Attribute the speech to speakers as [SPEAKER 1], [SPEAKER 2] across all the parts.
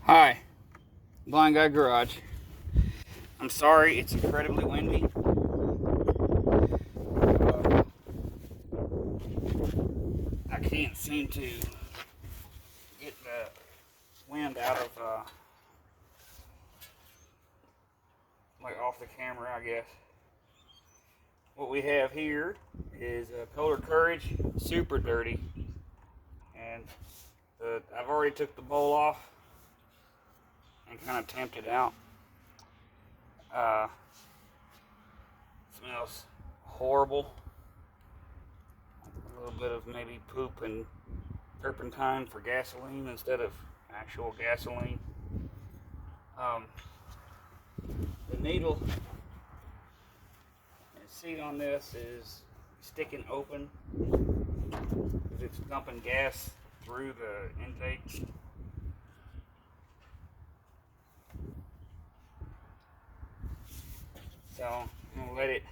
[SPEAKER 1] Hi, Blind Guy Garage. I'm sorry, it's incredibly windy. I can't seem to get the wind out of, like off the camera, I guess. What we have here is a Kohler Courage, super dirty. And I've already took the bowl off and kind of tamped it out. Smells horrible. A little bit of maybe poop and turpentine for gasoline instead of actual gasoline. The needle and seat on this is sticking open because it's dumping gas through the intake. So I'm gonna let it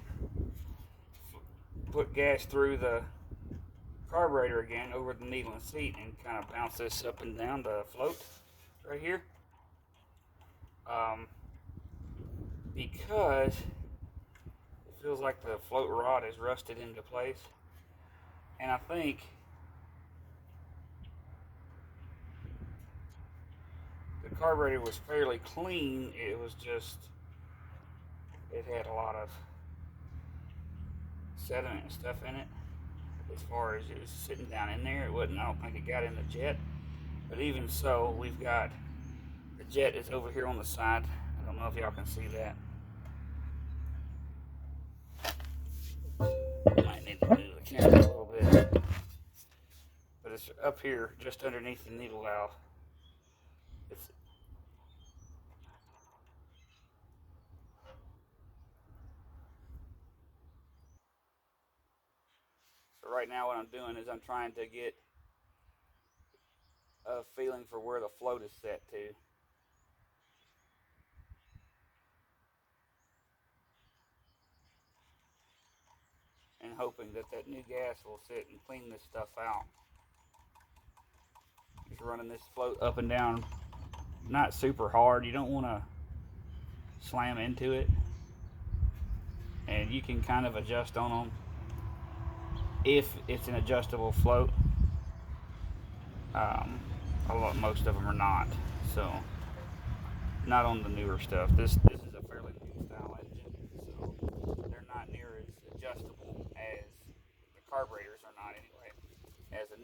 [SPEAKER 1] put gas through the carburetor again over the needle and seat and kind of bounce this up and down the float right here. Because it feels like the float rod is rusted into place, and I think the carburetor was fairly clean. It was just, it had a lot of sediment and stuff in it. As far as it was sitting down in there, it wasn't, I don't think it got in the jet. But even so, we've got, the jet is over here on the side. I don't know if y'all can see that. Might need to move the camera a little bit. But it's up here, just underneath the needle valve. So right now what I'm doing is I'm trying to get a feeling for where the float is set to. And hoping that that new gas will sit and clean this stuff out. Just running this float up and down, not super hard. You don't want to slam into it. And you can kind of adjust on them if it's an adjustable float. Most of them are not. So, not on the newer stuff. This is a fairly new style engine, so they're not near as adjustable as the carburetors are not anyway, as an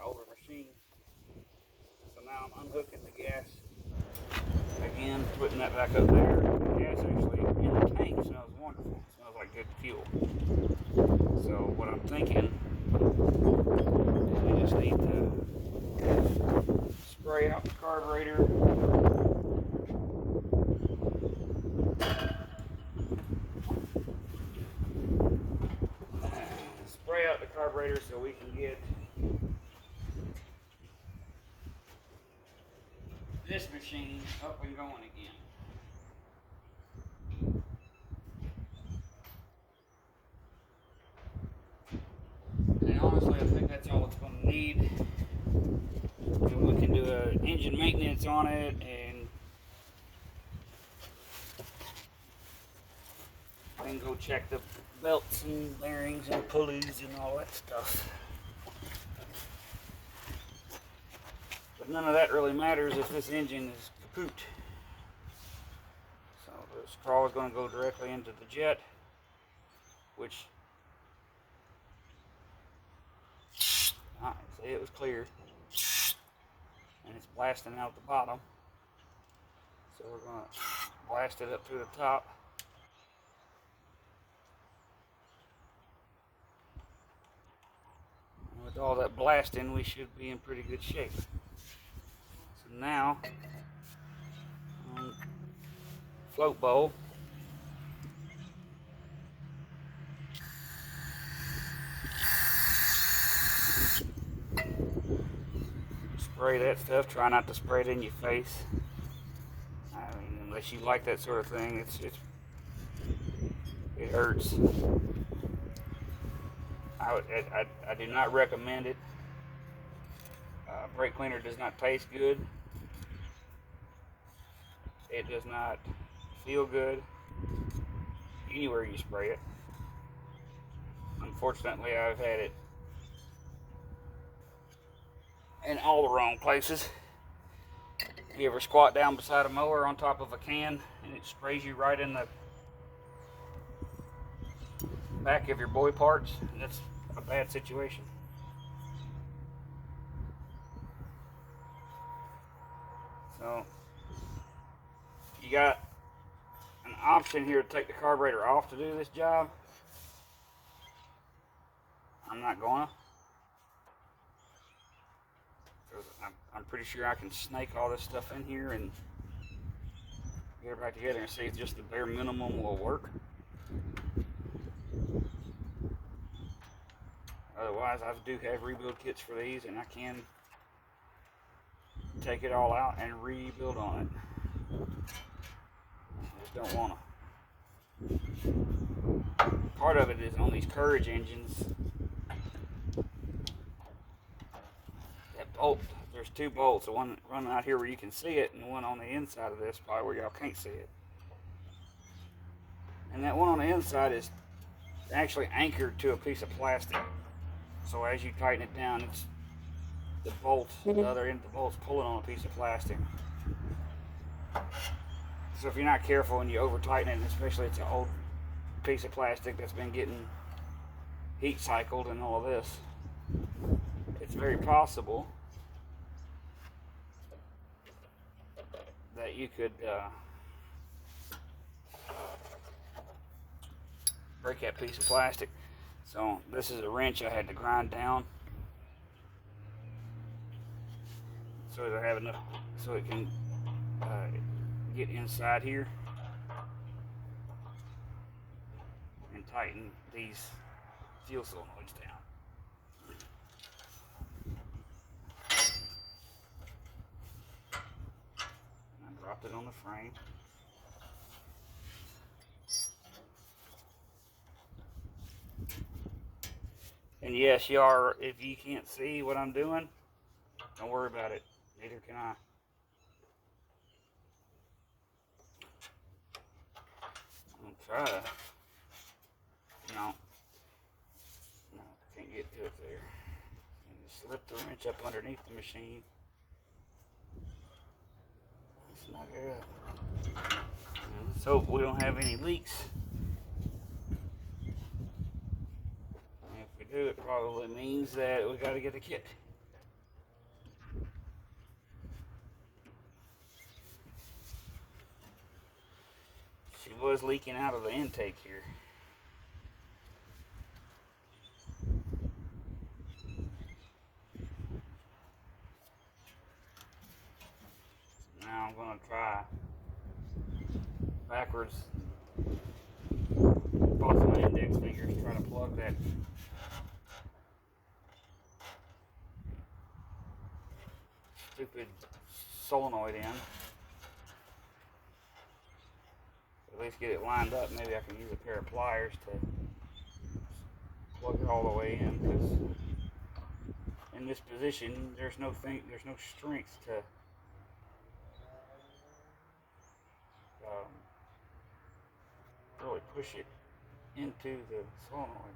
[SPEAKER 1] older machine. So now I'm unhooking the gas again, putting that back up there. The gas actually in the tank smells wonderful. It smells like good fuel. So what I'm thinking is we just need to spray out the carburetor. Spray out the carburetor so we can get this machine up and going again. And honestly, I think that's all it's going to need. And we can do an engine maintenance on it and then go check the belts and bearings and pulleys and all that stuff. But none of that really matters if this engine is kaput. So the straw is going to go directly into the jet, which, see, it was clear, and it's blasting out the bottom. So we're going to blast it up through the top. And with all that blasting, we should be in pretty good shape. So now, float bowl. Spray that stuff. Try not to spray it in your face. I mean, unless you like that sort of thing, it hurts. I do not recommend it. Brake cleaner does not taste good. It does not feel good anywhere you spray it. Unfortunately, I've had it in all the wrong places. You ever squat down beside a mower on top of a can and it sprays you right in the back of your boy parts? That's a bad situation. So you got an option here to take the carburetor off to do this job. I'm not gonna, because I'm pretty sure I can snake all this stuff in here and get it back together and see if just the bare minimum will work. Otherwise, I do have rebuild kits for these, and I can take it all out and rebuild on it. I just don't want to. Part of it is on these Courage engines. That bolt, there's two bolts, the one running out here where you can see it, and the one on the inside of this, probably where y'all can't see it. And that one on the inside is actually anchored to a piece of plastic. So as you tighten it down, it's the bolt, the other end of the bolt's pulling on a piece of plastic. So if you're not careful and you over tighten it, and especially it's an old piece of plastic that's been getting heat cycled and all of this, it's very possible that you could break that piece of plastic. So this is a wrench I had to grind down so that I have enough, so it can get inside here and tighten these fuel solenoids down. I dropped it on the frame. And yes, you are, if you can't see what I'm doing, don't worry about it. Neither can I. I'm going to try to, no, can't get to it there. And just slip the wrench up underneath the machine. Snug it up. Let's hope we don't have any leaks. It probably means that we got to get a kit. She was leaking out of the intake here. Now I'm going to try backwards. Both of my index fingers try to plug that stupid solenoid in. At least get it lined up. Maybe I can use a pair of pliers to plug it all the way in, because in this position there's no strength to really push it into the solenoid.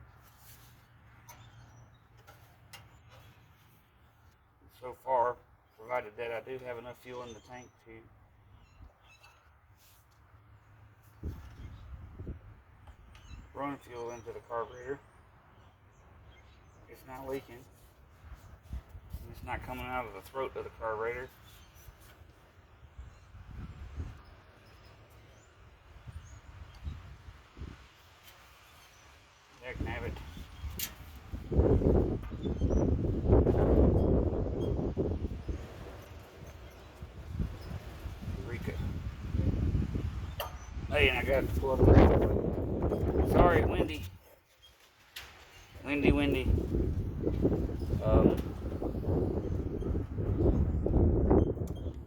[SPEAKER 1] So far, provided that I do have enough fuel in the tank to run fuel into the carburetor, it's not leaking. It's not coming out of the throat of the carburetor. Heck, have it. Hey, and I got to pull up there. Sorry, windy. Windy.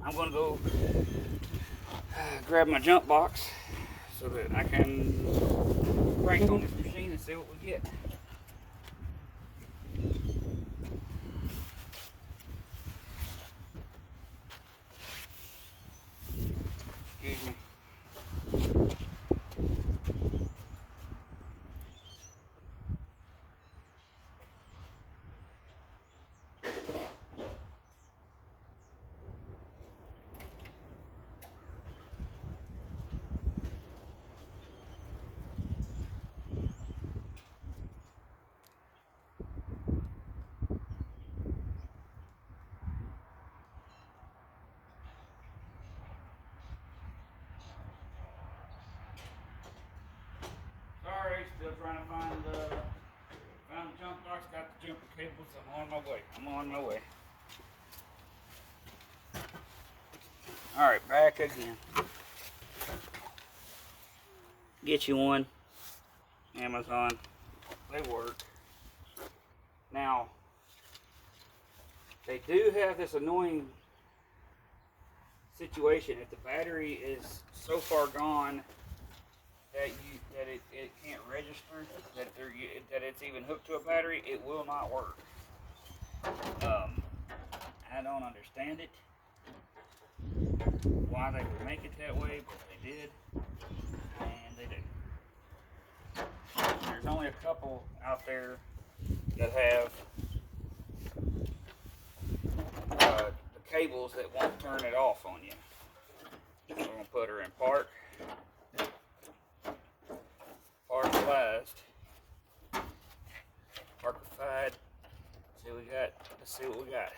[SPEAKER 1] I'm going to go grab my jump box so that I can crank on this machine and see what we get. Excuse me. Sorry, still trying to find the jump box. Got the jumper cables. I'm on my way. I'm on my way. All right, back again. Get you one. Amazon. They work. Now, they do have this annoying situation. If the battery is so far gone that it can't register that it's even hooked to a battery, it will not work. I don't understand it, why they would make it that way, but they did, and they do. There's only a couple out there that have the cables that won't turn it off on you. We're going to put her in park last, parkified. See what we got. Let's see what we got.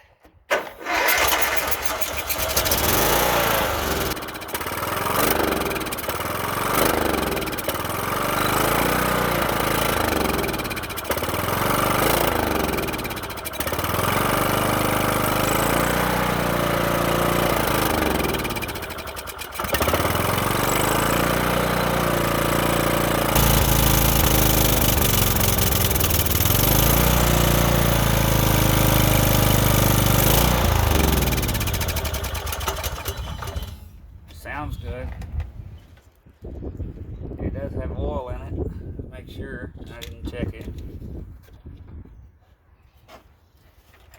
[SPEAKER 1] Sounds good. It does have oil in it. Make sure I didn't check it.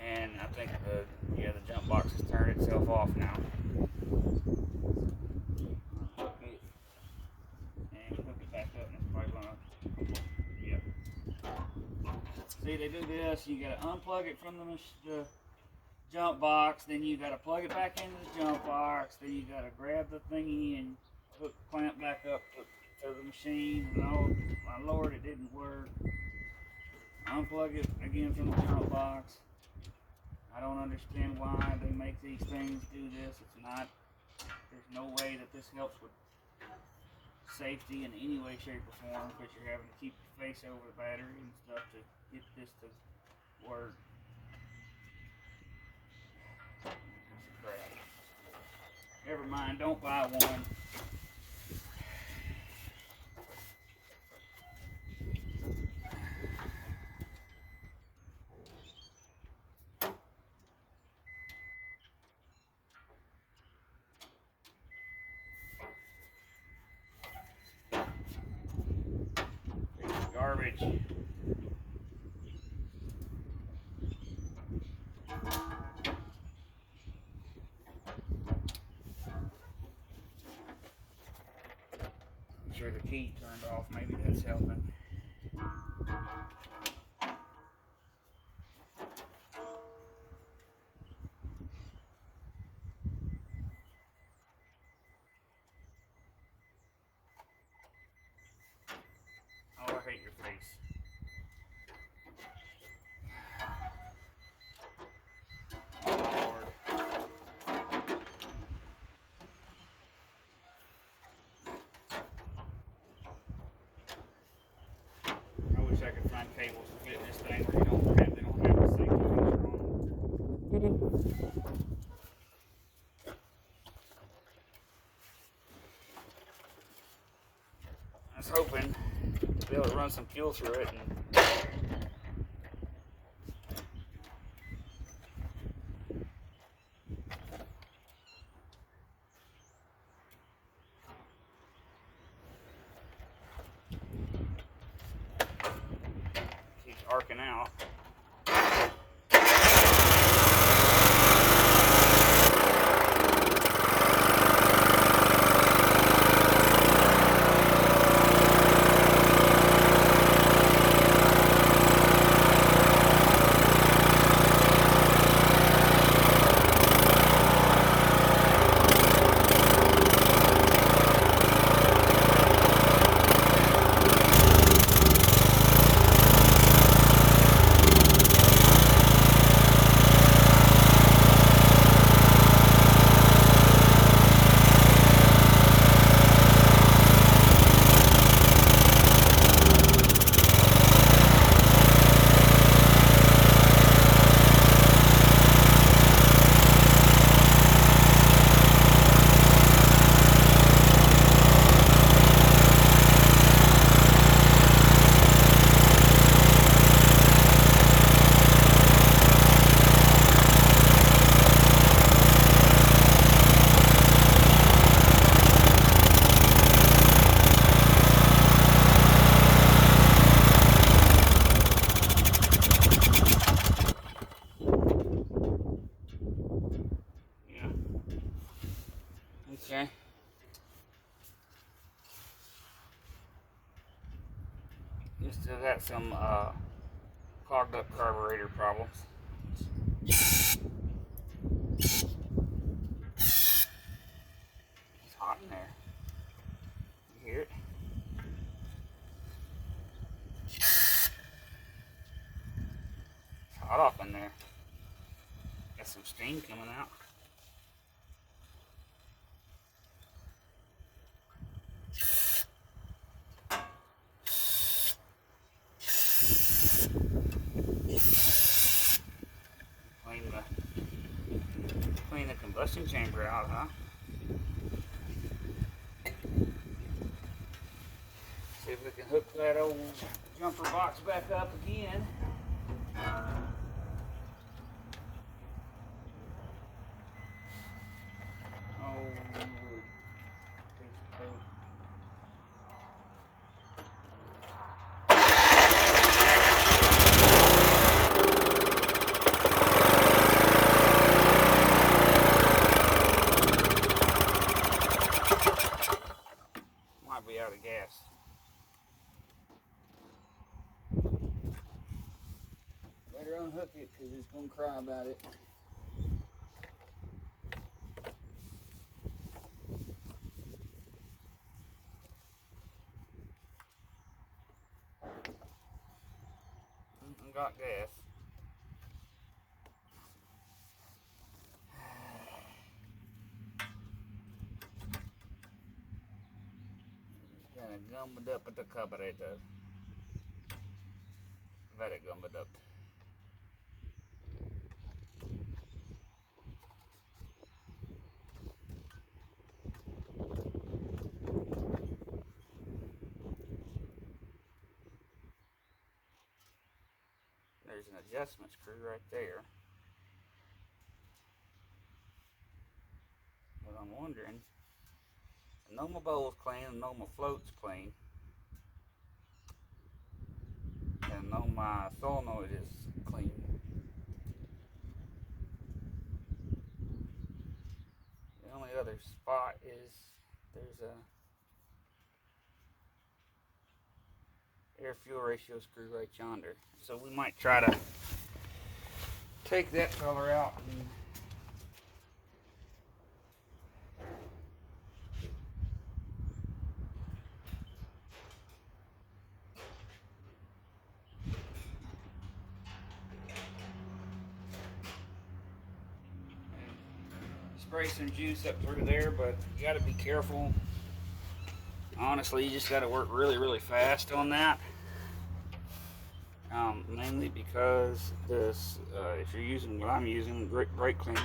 [SPEAKER 1] And I think the jump box has turned itself off now. Hook it and hook it back up, and it's probably gonna. Yep. See, they do this. You gotta unplug it from the jump box, then you gotta plug it back into the jump box, then you gotta grab the thingy and clamp back up to the machine. No, my lord, it didn't work. Unplug it again from the jump box. I don't understand why they make these things do this. It's not, there's no way that this helps with safety in any way, shape, or form, because you're having to keep your face over the battery and stuff to get this to work. Never mind, don't buy one. It's garbage. Sure the key turned off, maybe that's helping. Oh, I hate your face. Oh, Lord. I wish I could find cables to fit in this thing where they don't have the safety feature on. I was hoping to be able to run some fuel through it and keeps arcing out. Okay. You still got some clogged up carburetor problems. It's hot in there. You hear it? It's hot off in there. Got some steam coming out. Clean the combustion chamber out, huh? See if we can hook that old jumper box back up again. Oh, might be out of gas. Better unhook it because it's going to cry about it. Got gas. Kind of gummed up at the carburetor. Very gummed up. There's an adjustment screw right there. But I'm wondering, I know my bowl's clean, I know my float's clean, and I know my solenoid is clean. The only other spot is there's a air fuel ratio screw right yonder. So we might try to take that color out and spray some juice up through there, but you got to be careful. Honestly, you just got to work really, really fast on that. Mainly because this, if you're using what I'm using, brake cleaner,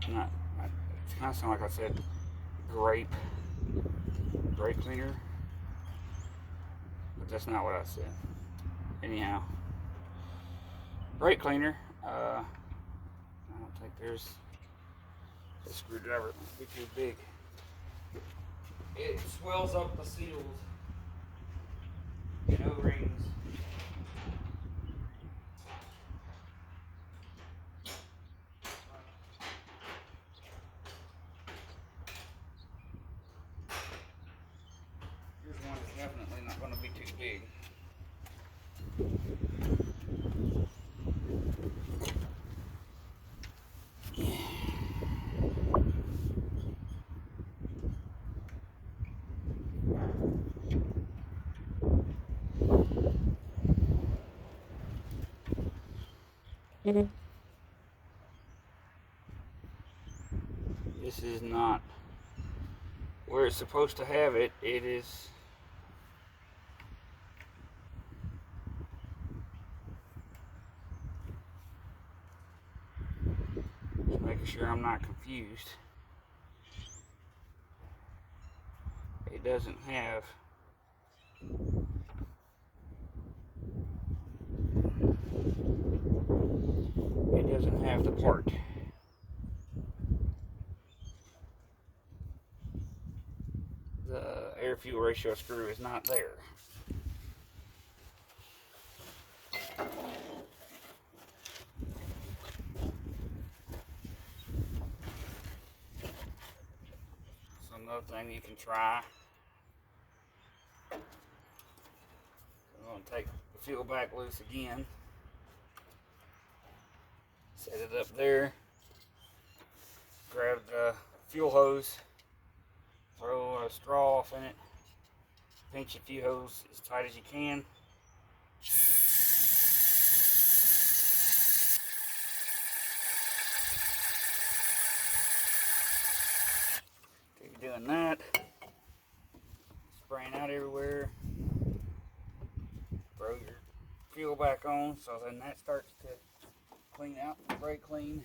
[SPEAKER 1] not, it kind of sound like I said brake cleaner, but that's not what I said. Anyhow, brake cleaner. I don't think there's a screwdriver that would be too big. It swells up the seals and O-rings. Here's one that's definitely not going to be too big. This is not where it's supposed to have it. It is just making sure I'm not confused. It doesn't have the part. The air fuel ratio screw is not there. Another thing you can try. I'm going to take the fuel back loose again. Set it up there. Grab the fuel hose. Throw a straw off in it. Pinch your fuel hose as tight as you can. Doing that, spraying out everywhere. Throw your fuel back on, so then that starts to clean out and brake clean.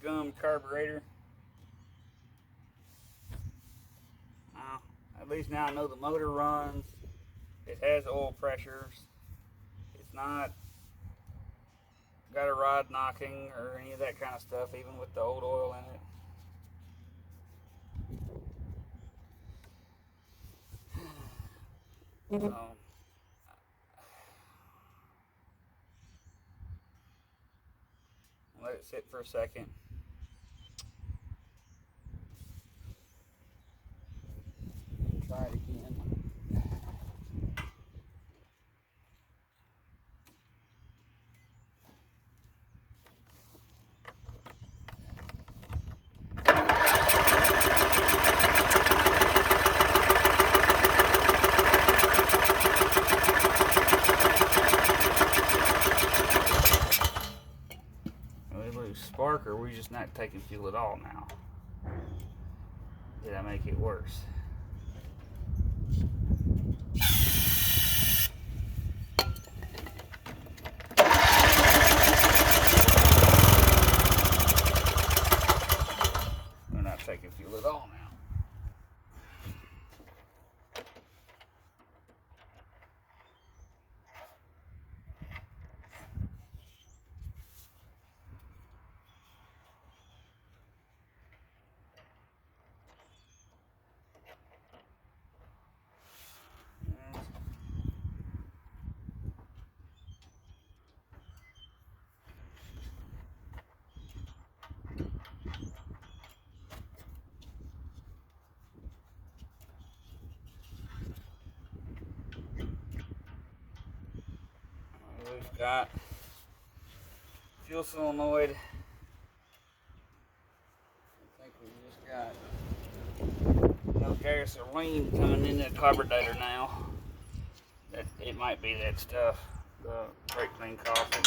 [SPEAKER 1] Gum carburetor. At least now I know the motor runs. It has oil pressures. It's not got a rod knocking or any of that kind of stuff, even with the old oil in it. So, let it sit for a second. Try it again. We lose spark, or we just not taking fuel at all now? Did I make it worse? We're not taking fuel at all now. We've got fuel solenoid. I think we just got no gasoline coming in the carburetor now. That it might be that stuff, the brake clean causing.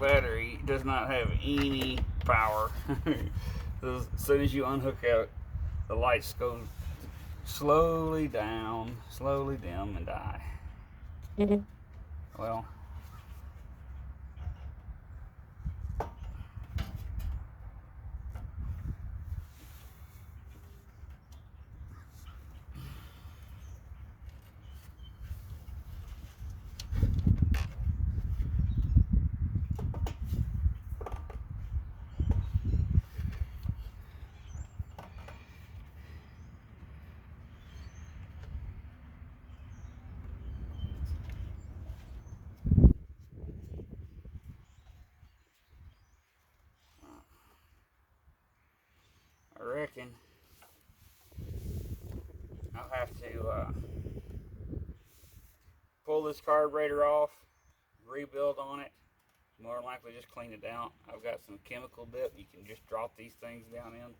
[SPEAKER 1] battery does not have any power. As soon as you unhook out, the lights go slowly down, slowly dim, and die. Well, I reckon I'll have to pull this carburetor off, rebuild on it, more than likely just clean it out. I've got some chemical dip you can just drop these things down in.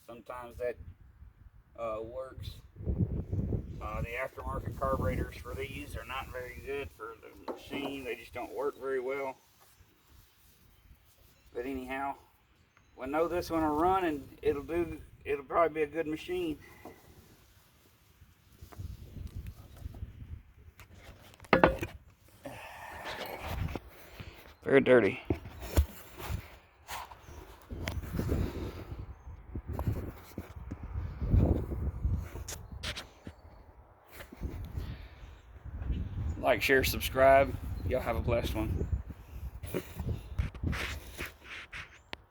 [SPEAKER 1] Sometimes that works. The aftermarket carburetors for these are not very good for the machine. They just don't work very well. But anyhow, we'll know this one will run, and it'll probably be a good machine. Very dirty. Like, share, subscribe. Y'all have a blessed one.